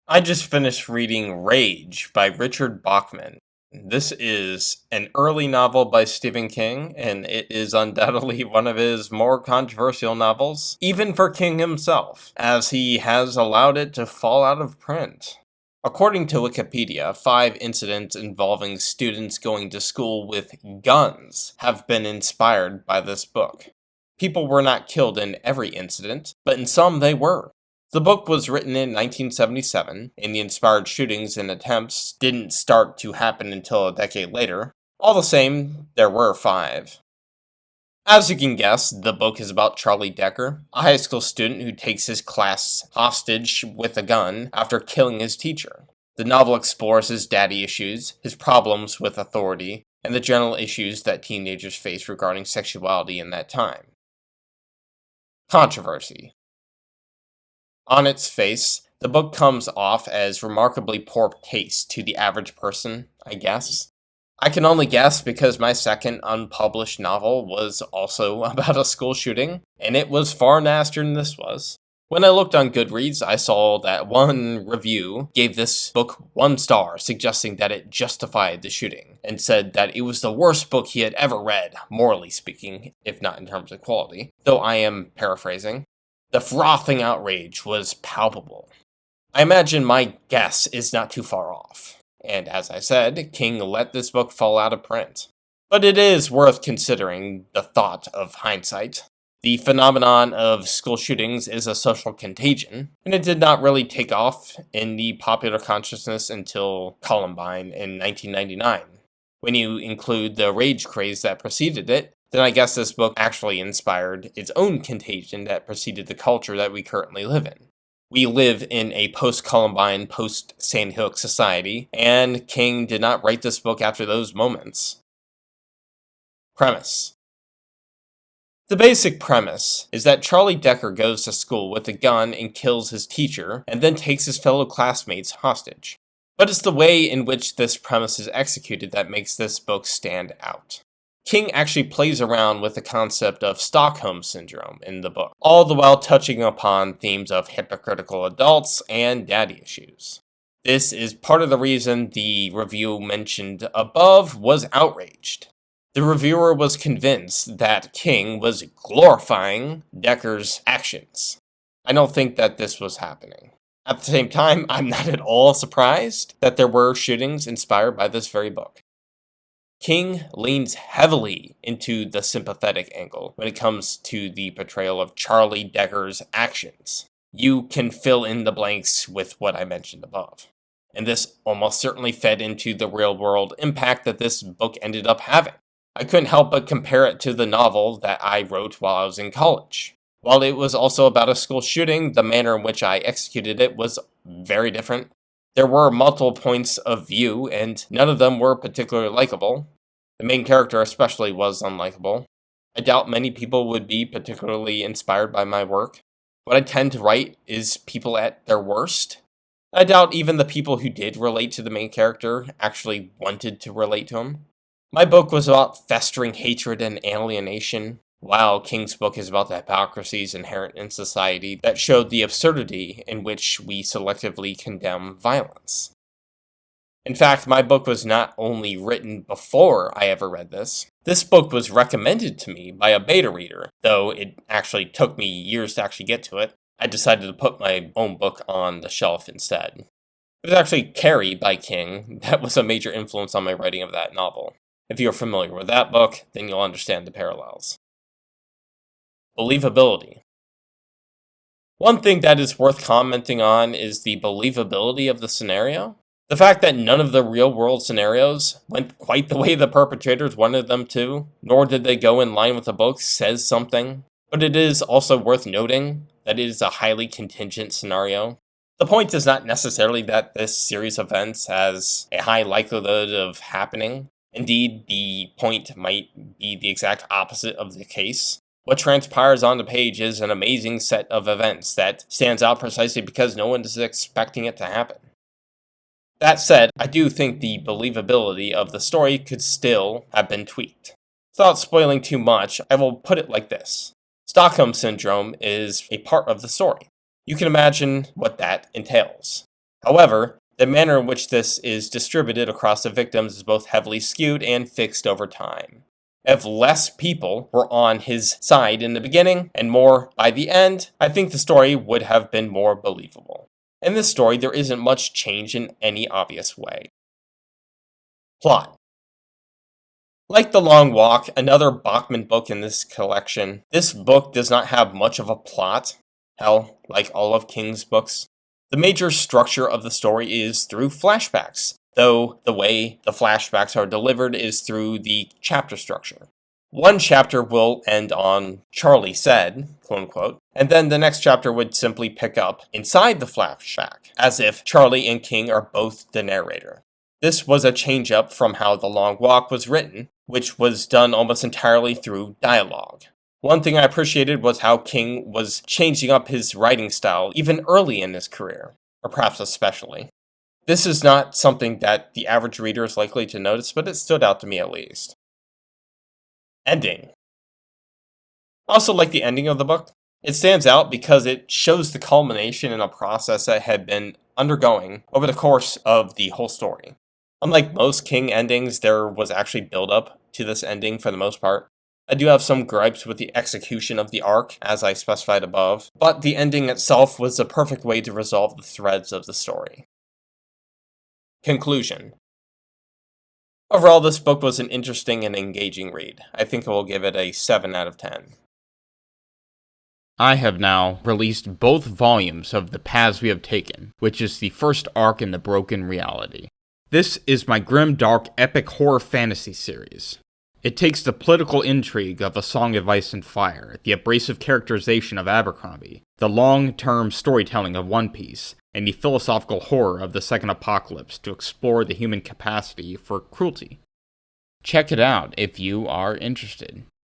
I just finished reading Rage by Richard Bachman. This is an early novel by Stephen King, and it is undoubtedly one of his more controversial novels, even for King himself, as he has allowed it to fall out of print. According to Wikipedia, 5 incidents involving students going to school with guns have been inspired by this book. People were not killed in every incident, but in some they were. The book was written in 1977, and the inspired shootings and attempts didn't start to happen until a decade later. All the same, there were 5. As you can guess, the book is about Charlie Decker, a high school student who takes his class hostage with a gun after killing his teacher. The novel explores his daddy issues, his problems with authority, and the general issues that teenagers face regarding sexuality in that time. Controversy. On its face, the book comes off as remarkably poor taste to the average person, I guess. I can only guess because my second unpublished novel was also about a school shooting, and it was far nastier than this was. When I looked on Goodreads, I saw that one review gave this book 1 star, suggesting that it justified the shooting, and said that it was the worst book he had ever read, morally speaking, if not in terms of quality, though I am paraphrasing. The frothing outrage was palpable. I imagine my guess is not too far off. And as I said, King let this book fall out of print. But it is worth considering the thought of hindsight. The phenomenon of school shootings is a social contagion, and it did not really take off in the popular consciousness until Columbine in 1999. When you include the rage craze that preceded it, then I guess this book actually inspired its own contagion that preceded the culture that we currently live in. We live in a post-Columbine, post-Sandy Hook society, and King did not write this book after those moments. Premise. The basic premise is that Charlie Decker goes to school with a gun and kills his teacher, and then takes his fellow classmates hostage. But it's the way in which this premise is executed that makes this book stand out. King actually plays around with the concept of Stockholm Syndrome in the book, all the while touching upon themes of hypocritical adults and daddy issues. This is part of the reason the review mentioned above was outraged. The reviewer was convinced that King was glorifying Decker's actions. I don't think that this was happening. At the same time, I'm not at all surprised that there were shootings inspired by this very book. King leans heavily into the sympathetic angle when it comes to the portrayal of Charlie Decker's actions. You can fill in the blanks with what I mentioned above. And this almost certainly fed into the real-world impact that this book ended up having. I couldn't help but compare it to the novel that I wrote while I was in college. While it was also about a school shooting, the manner in which I executed it was very different. There were multiple points of view, and none of them were particularly likable. The main character especially was unlikable. I doubt many people would be particularly inspired by my work. What I tend to write is people at their worst. I doubt even the people who did relate to the main character actually wanted to relate to him. My book was about festering hatred and alienation, while King's book is about the hypocrisies inherent in society that showed the absurdity in which we selectively condemn violence. In fact, my book was not only written before I ever read this. This book was recommended to me by a beta reader, though it actually took me years to actually get to it. I decided to put my own book on the shelf instead. It was actually Carrie by King that was a major influence on my writing of that novel. If you're familiar with that book, then you'll understand the parallels. Believability. One thing that is worth commenting on is the believability of the scenario. The fact that none of the real-world scenarios went quite the way the perpetrators wanted them to, nor did they go in line with the book, says something. But it is also worth noting that it is a highly contingent scenario. The point is not necessarily that this series of events has a high likelihood of happening. Indeed, the point might be the exact opposite of the case. What transpires on the page is an amazing set of events that stands out precisely because no one is expecting it to happen. That said, I do think the believability of the story could still have been tweaked. Without spoiling too much, I will put it like this. Stockholm Syndrome is a part of the story. You can imagine what that entails. However, the manner in which this is distributed across the victims is both heavily skewed and fixed over time. If less people were on his side in the beginning and more by the end, I think the story would have been more believable. In this story, there isn't much change in any obvious way. Plot. Like The Long Walk, another Bachman book in this collection, this book does not have much of a plot. Hell, like all of King's books. The major structure of the story is through flashbacks, though the way the flashbacks are delivered is through the chapter structure. One chapter will end on "Charlie said," quote unquote, and then the next chapter would simply pick up inside the flashback, as if Charlie and King are both the narrator. This was a change up from how The Long Walk was written, which was done almost entirely through dialogue. One thing I appreciated was how King was changing up his writing style even early in his career, or perhaps especially. This is not something that the average reader is likely to notice, but it stood out to me at least. Ending. I also like the ending of the book. It stands out because it shows the culmination in a process that had been undergoing over the course of the whole story. Unlike most King endings, there was actually build-up to this ending for the most part. I do have some gripes with the execution of the arc, as I specified above, but the ending itself was the perfect way to resolve the threads of the story. Conclusion. Overall, this book was an interesting and engaging read. I think I will give it a 7 out of 10. I have now released both volumes of The Paths We Have Taken, which is the first arc in the Broken Reality. This is my grim, dark, epic horror fantasy series. It takes the political intrigue of A Song of Ice and Fire, the abrasive characterization of Abercrombie, the long-term storytelling of One Piece, and the philosophical horror of the Second Apocalypse to explore the human capacity for cruelty. Check it out if you are interested.